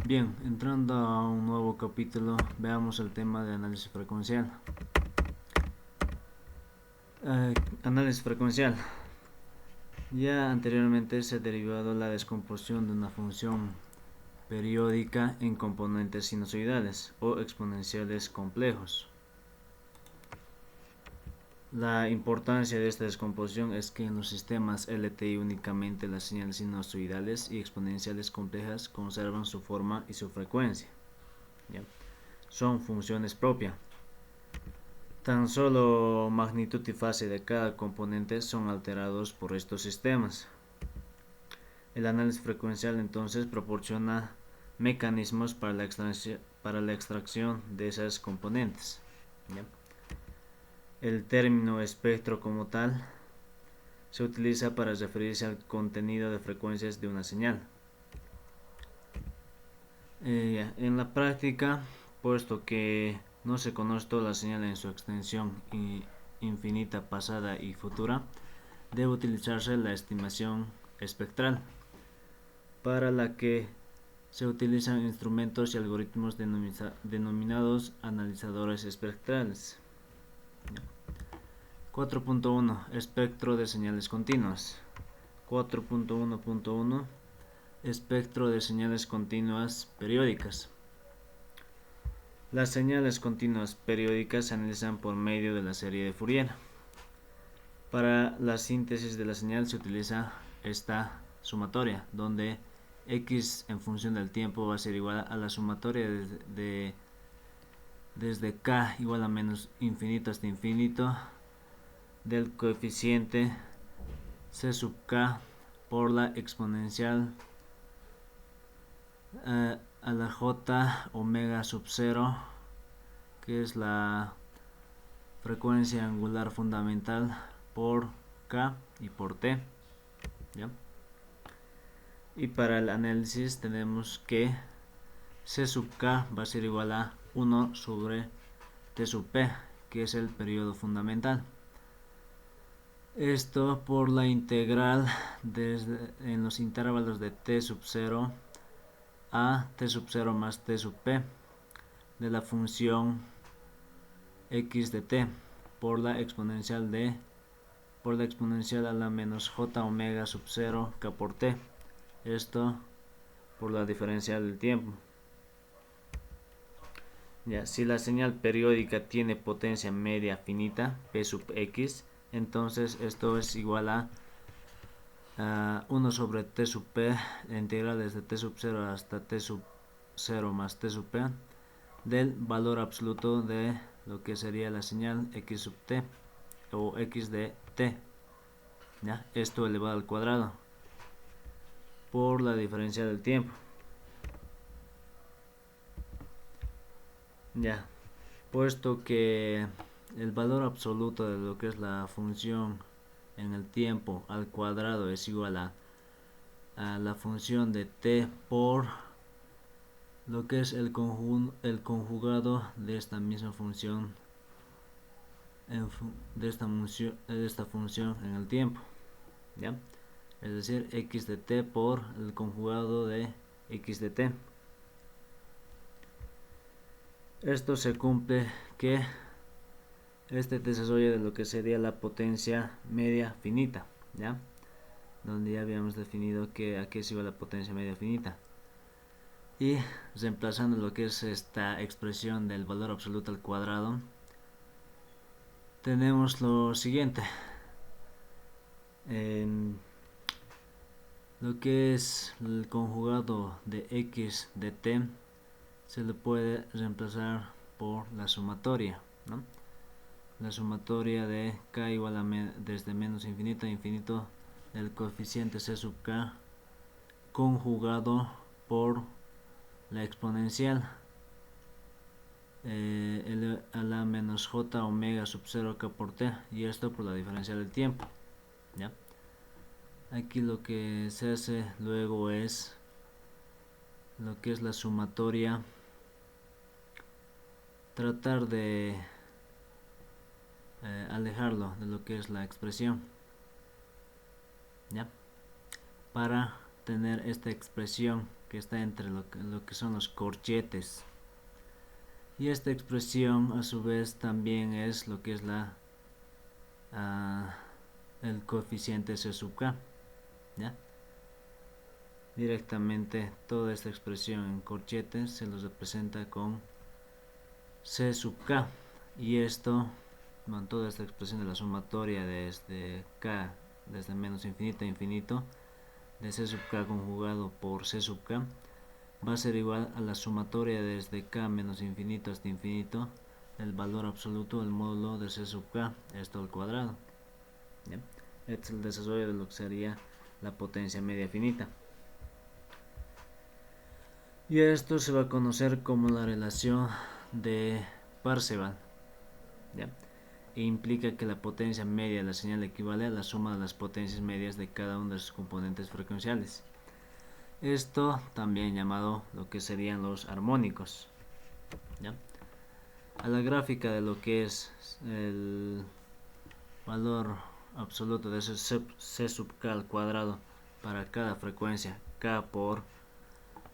Bien, entrando a un nuevo capítulo, veamos el tema de análisis frecuencial. Análisis frecuencial. Ya anteriormente se ha derivado la descomposición de una función periódica en componentes sinusoidales o exponenciales complejos. La importancia de esta descomposición es que en los sistemas LTI únicamente las señales sinusoidales y exponenciales complejas conservan su forma y su frecuencia. ¿Ya? Son funciones propias. Tan solo magnitud y fase de cada componente son alterados por estos sistemas. El análisis frecuencial entonces proporciona mecanismos para la extracción de esas componentes. ¿Ya? El término espectro como tal se utiliza para referirse al contenido de frecuencias de una señal. En la práctica, puesto que no se conoce toda la señal en su extensión infinita pasada y futura, debe utilizarse la estimación espectral, para la que se utilizan instrumentos y algoritmos denominados analizadores espectrales. 4.1 Espectro de señales continuas. 4.1.1 Espectro de señales continuas periódicas. Las señales continuas periódicas se analizan por medio de la serie de Fourier. Para la síntesis de la señal se utiliza esta sumatoria, donde x en función del tiempo va a ser igual a la sumatoria desde k igual a menos infinito hasta infinito del coeficiente c sub k por la exponencial a la j omega sub 0, que es la frecuencia angular fundamental, por k y por t. ¿Ya? Y para el análisis tenemos que c sub k va a ser igual a 1 sobre t sub p, que es el periodo fundamental. Esto por la integral en los intervalos de t sub 0 a t sub 0 más t sub p de la función x de t por la exponencial a la menos j omega sub 0 k por t. Esto por la diferencial del tiempo. Ya, si la señal periódica tiene potencia media finita, p sub x, entonces esto es igual a 1 sobre t sub p, la integral desde t sub 0 hasta t sub 0 más t sub p, del valor absoluto de lo que sería la señal x sub t o x de t. ¿Ya? Esto elevado al cuadrado por la diferencia del tiempo. Ya, puesto que el valor absoluto de lo que es la función en el tiempo al cuadrado es igual a la función de t por lo que es el conjugado de esta misma función de esta función en el tiempo. ¿Ya? Es decir, x de t por el conjugado de x de t. Esto se cumple que este desarrollo de lo que sería la potencia media finita, ¿ya? Donde ya habíamos definido que aquí es igual a la potencia media finita. Y reemplazando lo que es esta expresión del valor absoluto al cuadrado, tenemos lo siguiente. Lo que es el conjugado de x de t se le puede reemplazar por la sumatoria, ¿no? La sumatoria de k igual a desde menos infinito a infinito del coeficiente c sub k conjugado por la exponencial a la menos j omega sub 0 k por t, y esto por la diferencial del tiempo. ¿Ya? Aquí lo que se hace luego es lo que es la sumatoria, tratar de alejarlo de lo que es la expresión, ¿ya? Para tener esta expresión que está entre lo que son los corchetes. Y esta expresión a su vez también es lo que es el coeficiente C sub k, ¿ya? Directamente toda esta expresión en corchetes se los representa con C sub k, y esto, bueno, toda esta expresión de la sumatoria desde k, desde menos infinito a infinito, de C sub k conjugado por C sub k, va a ser igual a la sumatoria desde k menos infinito hasta infinito del valor absoluto del módulo de C sub k, esto al cuadrado. ¿Ya? Este es el desarrollo de lo que sería la potencia media finita. Y esto se va a conocer como la relación de Parseval, ¿ya? E implica que la potencia media de la señal equivale a la suma de las potencias medias de cada uno de sus componentes frecuenciales. Esto también llamado lo que serían los armónicos, ¿ya? A la gráfica de lo que es el valor absoluto de C sub k al cuadrado para cada frecuencia k por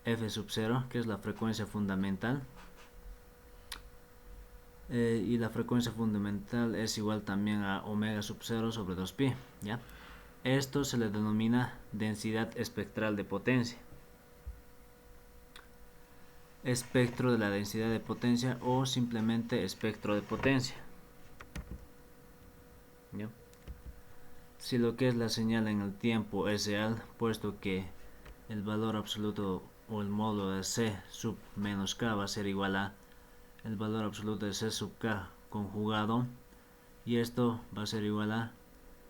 f sub 0, que es la frecuencia fundamental, y la frecuencia fundamental es igual también a omega sub 0 sobre 2pi, ¿ya? Esto se le denomina densidad espectral de potencia, espectro de la densidad de potencia o simplemente espectro de potencia, ¿ya? Si lo que es la señal en el tiempo es real, puesto que el valor absoluto o el módulo de C sub menos k va a ser igual a el valor absoluto de C sub k conjugado, y esto va a ser igual a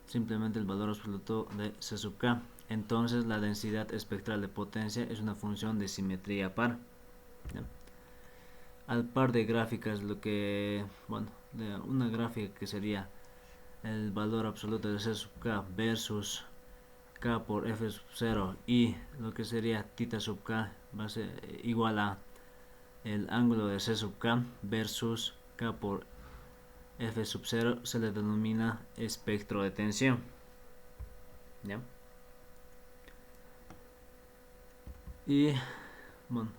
simplemente el valor absoluto de C sub k. Entonces la densidad espectral de potencia es una función de simetría par, ¿ya? Al par de gráficas, lo que, bueno, de una gráfica que sería el valor absoluto de C sub k versus k por f sub 0, y lo que sería θ sub k va a ser igual a el ángulo de C sub k versus k por f sub 0, se le denomina espectro de tensión, ¿ya? Y bueno,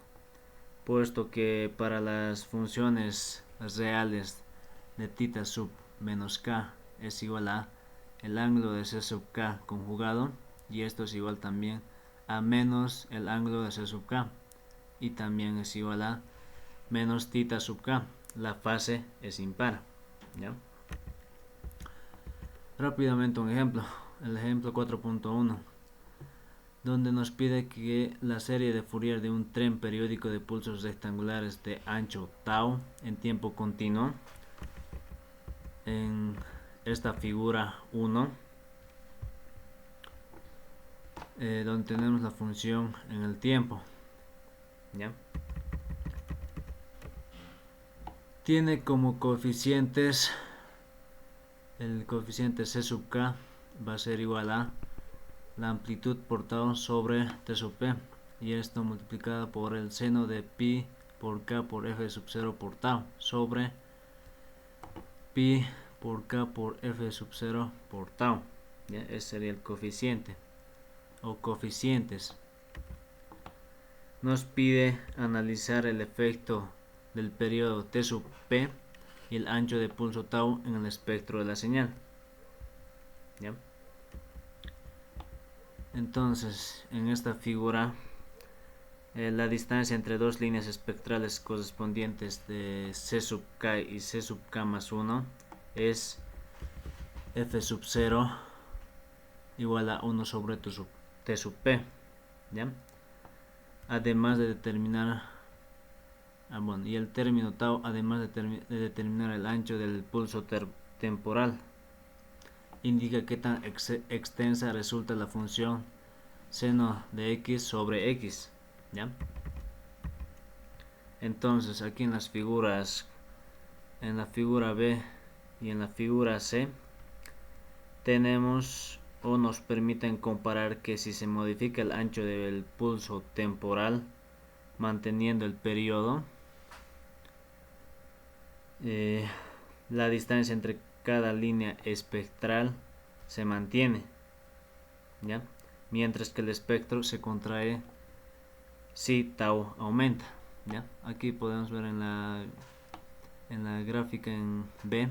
puesto que para las funciones reales de θ sub menos k es igual a el ángulo de C sub k conjugado, y esto es igual también a menos el ángulo de C sub k, y también es igual a menos θ sub k, la fase es impar, ¿ya? Rápidamente un ejemplo, el ejemplo 4.1, donde nos pide que la serie de Fourier de un tren periódico de pulsos rectangulares de ancho tau en tiempo continuo, en esta figura 1, donde tenemos la función en el tiempo, ¿ya? Tiene como coeficientes, el coeficiente C sub k va a ser igual a la amplitud por tau sobre T sub p, y esto multiplicado por el seno de pi por k por f sub 0 por tau sobre pi por k por f sub 0 por tau, ¿ya? Ese sería el coeficiente o coeficientes. Nos pide analizar el efecto del periodo T sub p y el ancho de pulso tau en el espectro de la señal, ¿ya? Entonces, en esta figura, la distancia entre dos líneas espectrales correspondientes de C sub k y C sub k más 1 es f sub 0 igual a 1 sobre T sub p, ¿ya? Además de determinar, y el término tau, además de determinar el ancho del pulso temporal, indica qué tan extensa resulta la función seno de x sobre x, ¿ya? Entonces aquí en las figuras, en la figura B y en la figura C, tenemos o nos permiten comparar que si se modifica el ancho del pulso temporal manteniendo el periodo, la distancia entre cada línea espectral se mantiene, ¿ya? Mientras que el espectro se contrae si tau aumenta. ¿Ya? Aquí podemos ver en la gráfica en B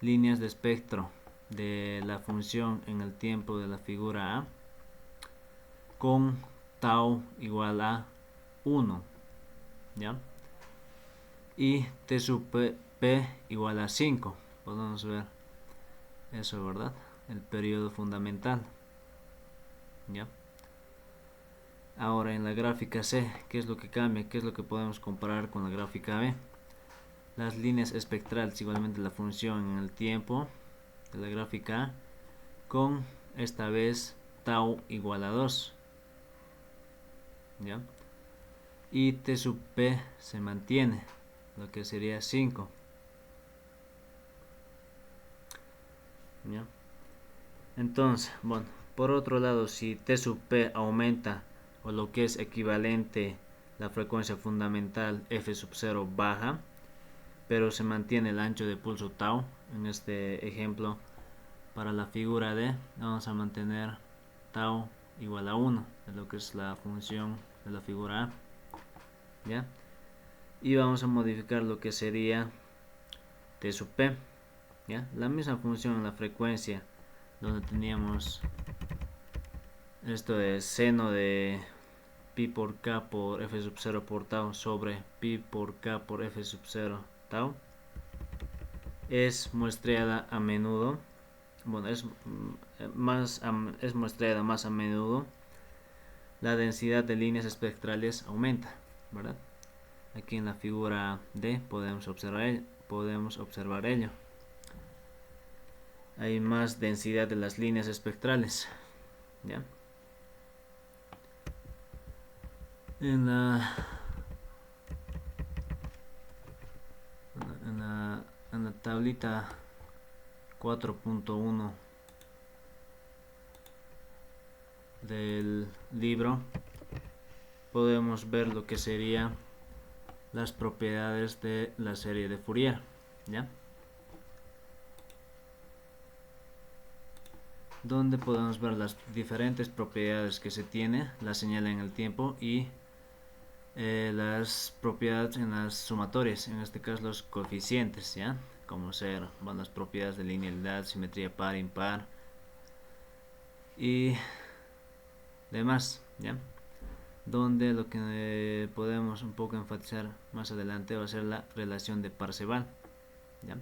líneas de espectro de la función en el tiempo de la figura A con tau igual a 1, ¿ya? Y t sub p igual a 5. Podemos ver eso, ¿verdad? El periodo fundamental, ¿ya? Ahora en la gráfica C, ¿qué es lo que cambia? ¿Qué es lo que podemos comparar con la gráfica B? Las líneas espectrales, igualmente la función en el tiempo de la gráfica A, con esta vez tau igual a 2, ¿ya? Y t sub p se mantiene, lo que sería 5, ¿ya? Entonces, bueno, por otro lado, si t sub p aumenta, o lo que es equivalente, la frecuencia fundamental f sub 0 baja, pero se mantiene el ancho de pulso tau. En este ejemplo, para la figura D, vamos a mantener tau igual a 1, de lo que es la función de la figura A, ¿ya? Y vamos a modificar lo que sería t sub p, ¿ya? La misma función en la frecuencia, donde teníamos esto de seno de pi por k por f sub 0 por tau sobre pi por k por f sub 0 tau, es muestreada a menudo. Bueno, es muestreada más a menudo. La densidad de líneas espectrales aumenta, ¿verdad? Aquí en la figura D podemos observar ello. Hay más densidad de las líneas espectrales, ¿ya? En la tablita 4.1 del libro podemos ver lo que serían las propiedades de la serie de Fourier, ¿ya? Donde podemos ver las diferentes propiedades que se tiene la señal en el tiempo y las propiedades en las sumatorias, en este caso los coeficientes, ¿ya? Como ser, bueno, las propiedades de linealidad, simetría par, impar y demás, ¿ya? Donde lo que podemos un poco enfatizar más adelante va a ser la relación de Parseval, ¿ya?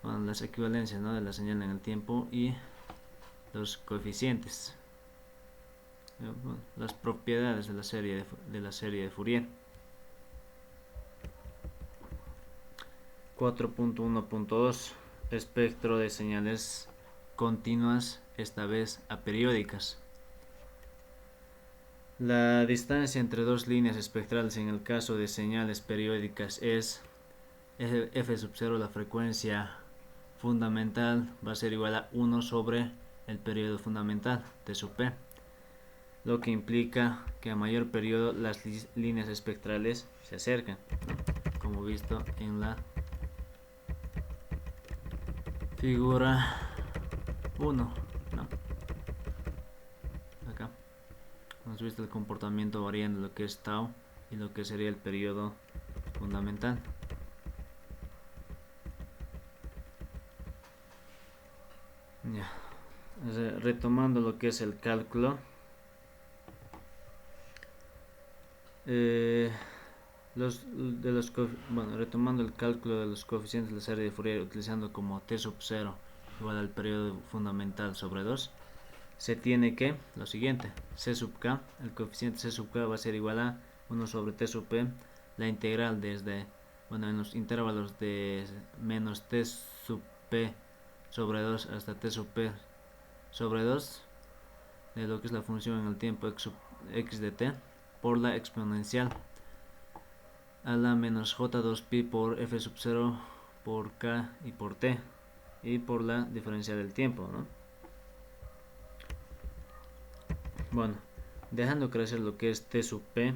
Bueno, las equivalencias, ¿no?, de la señal en el tiempo y los coeficientes, bueno, las propiedades de la serie de Fourier. 4.1.2 espectro de señales continuas, esta vez aperiódicas. La distancia entre dos líneas espectrales en el caso de señales periódicas es f sub 0, la frecuencia fundamental va a ser igual a 1 sobre el periodo fundamental, t sub p, lo que implica que a mayor periodo las líneas espectrales se acercan, ¿no?, como visto en la figura 1, ¿no? Acá hemos visto el comportamiento variando lo que es tau y lo que sería el periodo fundamental. Ya. Retomando lo que es el cálculo, retomando el cálculo de los coeficientes de la serie de Fourier utilizando como t sub 0 igual al periodo fundamental sobre 2, se tiene que lo siguiente: c sub k, el coeficiente c sub k va a ser igual a 1 sobre t sub p, la integral desde, bueno, en los intervalos de menos t sub p sobre 2 hasta t sub p sobre 2 de lo que es la función en el tiempo x de t por la exponencial a la menos j2pi por f sub 0 por k y por t, y por la diferencia del tiempo, ¿no? Bueno, dejando crecer lo que es t sub p,